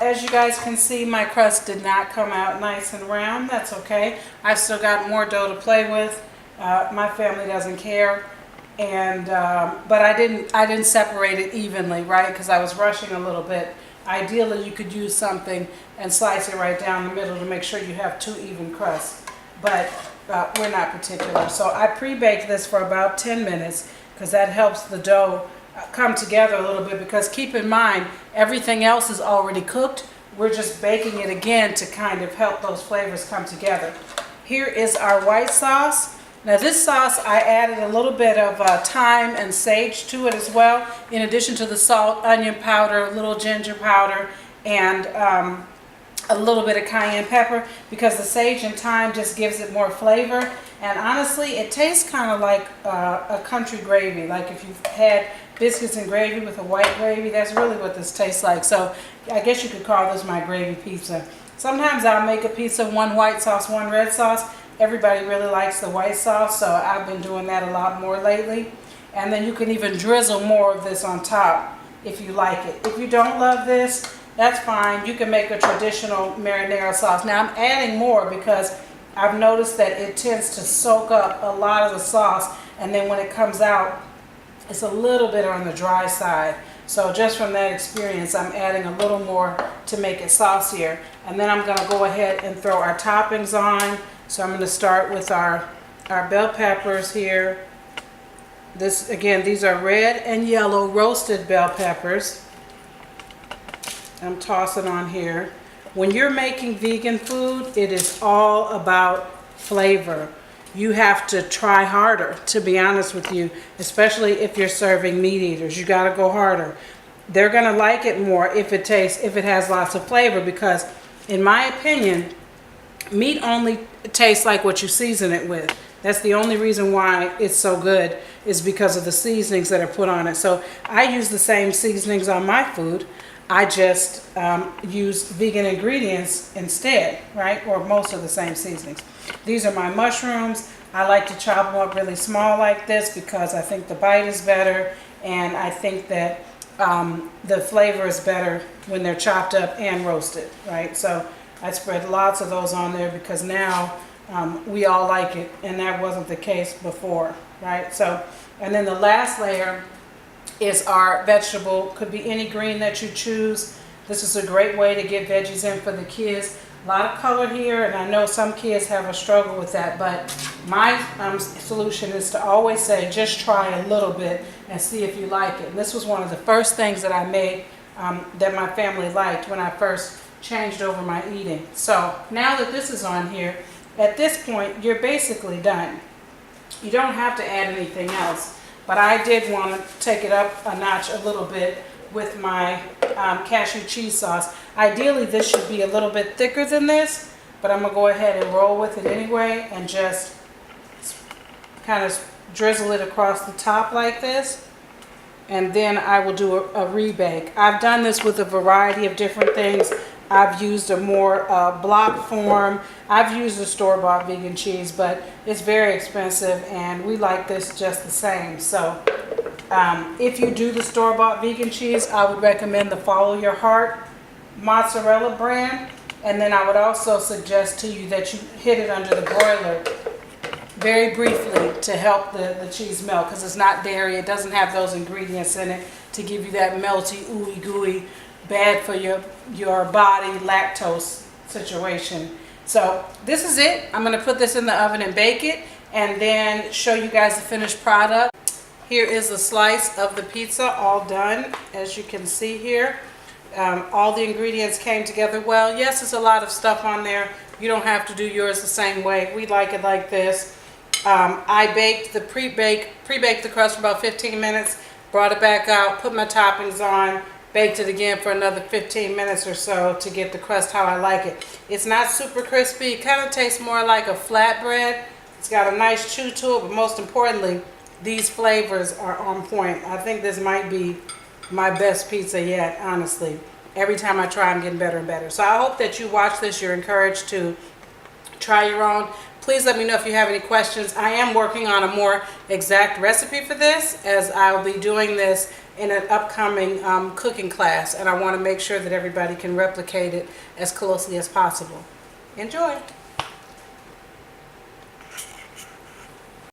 as you guys can see, my crust did not come out nice and round. That's okay. I've still got more dough to play with. My family doesn't care. And but I didn't separate it evenly, right? Because I was rushing a little bit. Ideally, you could use something and slice it right down the middle to make sure you have 2 even crusts. But we're not particular. So I pre-baked this for about 10 minutes because that helps the dough come together a little bit, because keep in mind, everything else is already cooked. We're just baking it again to kind of help those flavors come together. Here is our white sauce. Now this sauce, I added a little bit of thyme and sage to it as well, in addition to the salt, onion powder, a little ginger powder, and a little bit of cayenne pepper, because the sage and thyme just gives it more flavor. And honestly, it tastes kind of like a country gravy. Like if you've had biscuits and gravy with a white gravy, that's really what this tastes like. So I guess you could call this my gravy pizza. Sometimes I'll make a pizza, 1 white sauce, 1 red sauce. Everybody really likes the white sauce, so I've been doing that a lot more lately. And then you can even drizzle more of this on top if you like it. If you don't love this, that's fine. You can make a traditional marinara sauce. Now I'm adding more because I've noticed that it tends to soak up a lot of the sauce, and then when it comes out, it's a little bit on the dry side. So just from that experience, I'm adding a little more to make it saucier. And then I'm going to go ahead and throw our toppings on. So I'm going to start with our bell peppers here. This, again, these are red and yellow roasted bell peppers. I'm tossing on here. When you're making vegan food, it is all about flavor. You have to try harder, to be honest with you, especially if you're serving meat eaters. You got to go harder. They're going to like it more if it has lots of flavor, because in my opinion, meat only tastes like what you season it with. That's the only reason why it's so good, is because of the seasonings that are put on it. So I use the same seasonings on my food. I just use vegan ingredients instead, right? Or most of the same seasonings. These are my mushrooms. I like to chop them up really small like this because I think the bite is better, and I think that the flavor is better when they're chopped up and roasted, right? So I spread lots of those on there because now we all like it, and that wasn't the case before, right? So, and then the last layer is our vegetable. Could be any green that you choose. This is a great way to get veggies in for the kids. A lot of color here, and I know some kids have a struggle with that, but my solution is to always say, just try a little bit and see if you like it. And this was one of the first things that I made that my family liked when I first changed over my eating. So now that this is on here, at this point, you're basically done. You don't have to add anything else, but I did want to take it up a notch a little bit with my cashew cheese sauce. Ideally, this should be a little bit thicker than this, but I'm going to go ahead and roll with it anyway and just kind of drizzle it across the top like this. And then I will do a rebake. I've done this with a variety of different things. I've used a more block form. I've used a store-bought vegan cheese, but it's very expensive, and we like this just the same. So if you do the store-bought vegan cheese, I would recommend the Follow Your Heart mozzarella brand. And then I would also suggest to you that you hit it under the broiler very briefly to help the cheese melt, because it's not dairy. It doesn't have those ingredients in it to give you that melty, ooey gooey, bad for your body lactose situation. So this is it. I'm going to put this in the oven and bake it, and then show you guys the finished product. Here is a slice of the pizza all done, as you can see here. All the ingredients came together well. Yes, there's a lot of stuff on there. You don't have to do yours the same way. We like it like this. I pre-baked the crust for about 15 minutes, brought it back out, put my toppings on, baked it again for another 15 minutes or so to get the crust how I like it. It's not super crispy. It kind of tastes more like a flatbread. It's got a nice chew to it, but most importantly, these flavors are on point. I think this might be my best pizza yet, honestly. Every time I try, I'm getting better and better. So I hope that you watch this. You're encouraged to try your own. Please let me know if you have any questions. I am working on a more exact recipe for this, as I'll be doing this in an upcoming cooking class, and I want to make sure that everybody can replicate it as closely as possible. Enjoy!